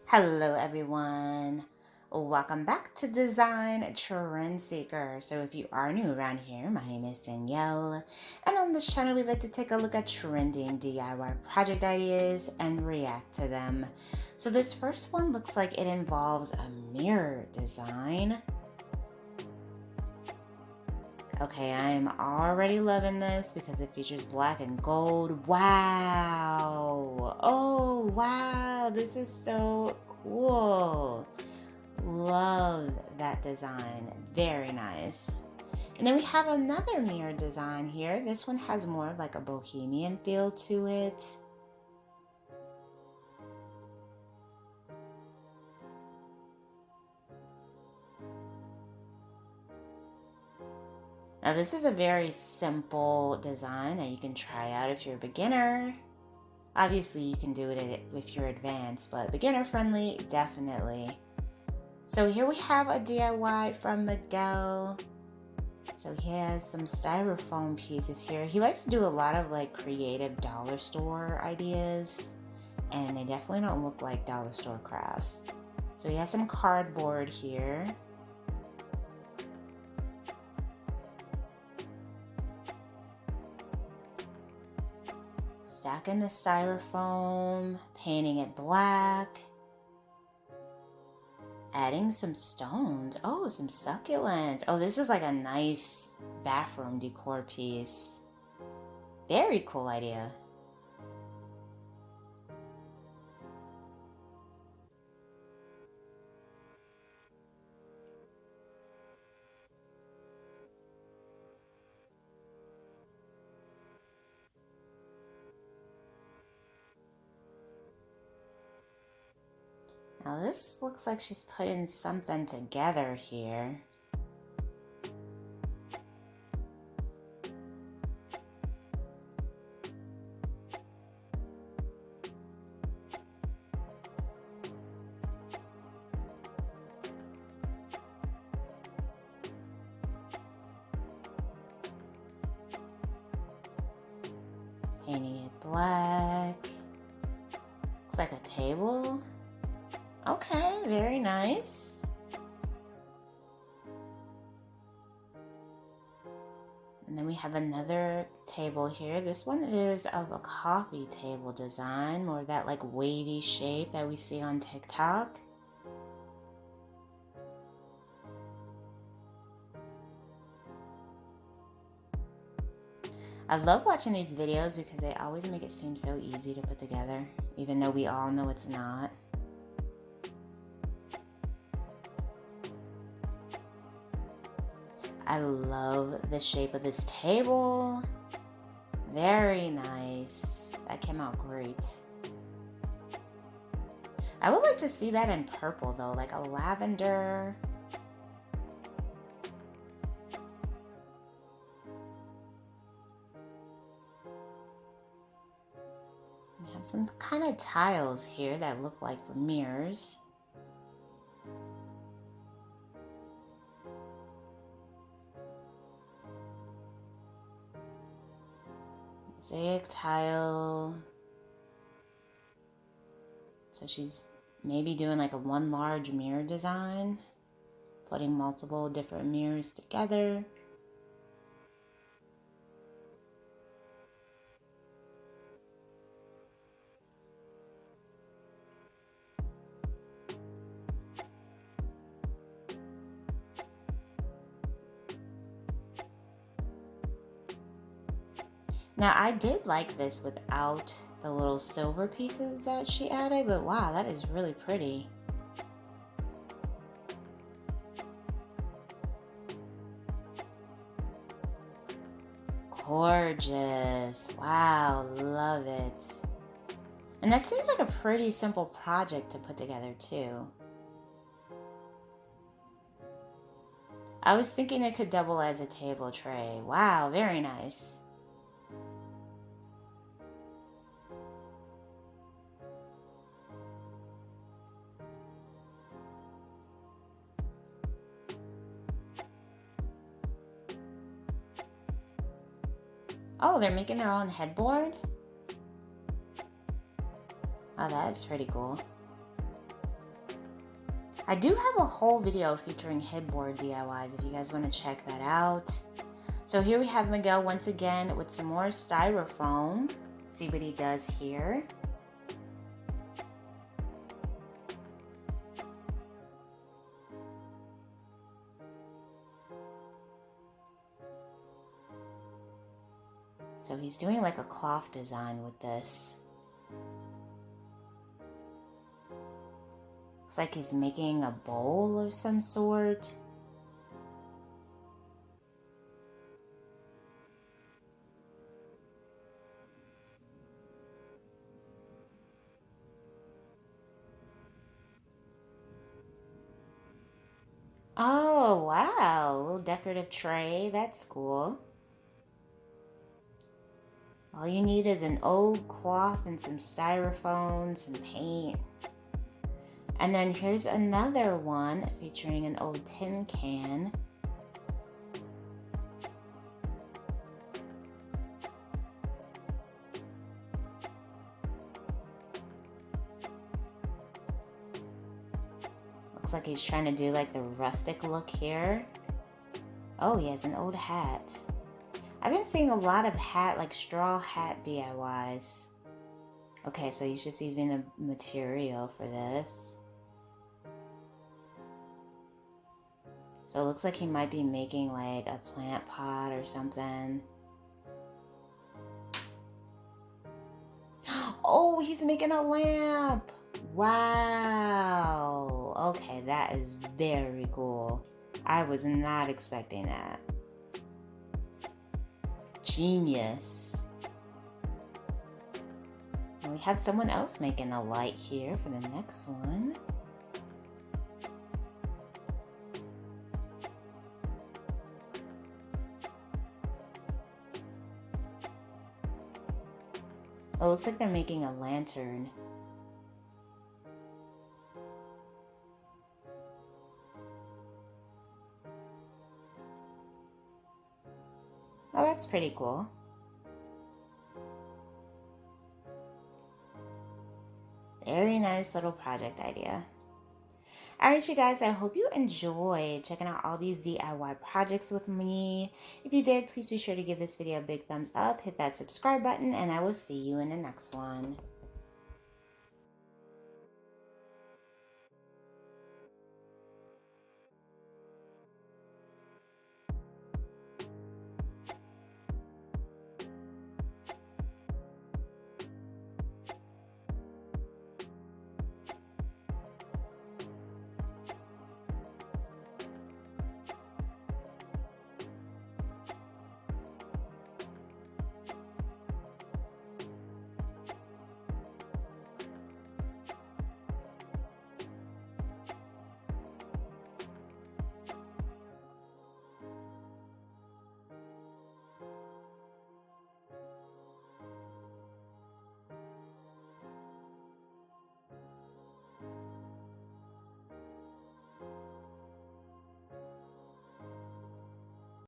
Hello everyone. Welcome back to Design Trend Seeker. So if you are new around here, my name is Danielle, and on this channel we like to take a look at trending DIY project ideas and react to them. So this first one looks like it involves a mirror design. Okay, I'm already loving this because it features black and gold. Wow. Oh, wow. This is so cool. Love that design. Very nice. And then we have another mirror design here. This one has more of like a bohemian feel to it. Now this is a very simple design that you can try out if you're a beginner. Obviously you can do it if you're advanced, but beginner friendly, definitely. So here we have a DIY from Miguel. So he has some styrofoam pieces here. He likes to do a lot of like creative dollar store ideas, and they definitely don't look like dollar store crafts. So he has some cardboard here. Stacking the styrofoam, painting it black, adding some stones. Oh, some succulents. Oh, this is like a nice bathroom decor piece. Very cool idea. Now this looks like she's putting something together here. Painting it black. Looks like a table. Okay, very nice. And then we have another table here. This one is of a coffee table design, more of that like wavy shape that we see on TikTok. I love watching these videos because they always make it seem so easy to put together, even though we all know it's not. I love the shape of this table. Very nice. That came out great. I would like to see that in purple though, like a lavender. We have some kind of tiles here that look like mirrors. Mosaic tile. So she's maybe doing like a one large mirror design, putting multiple different mirrors together. Now I did like this without the little silver pieces that she added, but wow, that is really pretty. Gorgeous. Wow, love it. And that seems like a pretty simple project to put together too. I was thinking it could double as a table tray. Wow, very nice. Oh, they're making their own headboard? Oh, that's pretty cool. I do have a whole video featuring headboard DIYs if you guys want to check that out. So here we have Miguel once again with some more styrofoam. See what he does here. So he's doing like a cloth design with this. Looks like he's making a bowl of some sort. Oh, wow. A little decorative tray. That's cool. All you need is an old cloth and some styrofoam, some paint. And then here's another one featuring an old tin can. Looks like he's trying to do like the rustic look here. Oh, he has an old hat. I've been seeing a lot of like straw hat DIYs. Okay, so he's just using the material for this. So it looks like he might be making like a plant pot or something. Oh, he's making a lamp. Wow. Okay, that is very cool. I was not expecting that. Genius. And we have someone else making a light here for the next one. Oh, it looks like they're making a lantern. Oh, that's pretty cool. Very nice little project idea. Alright, you guys, I hope you enjoyed checking out all these DIY projects with me. If you did, please be sure to give this video a big thumbs up, hit that subscribe button, and I will see you in the next one.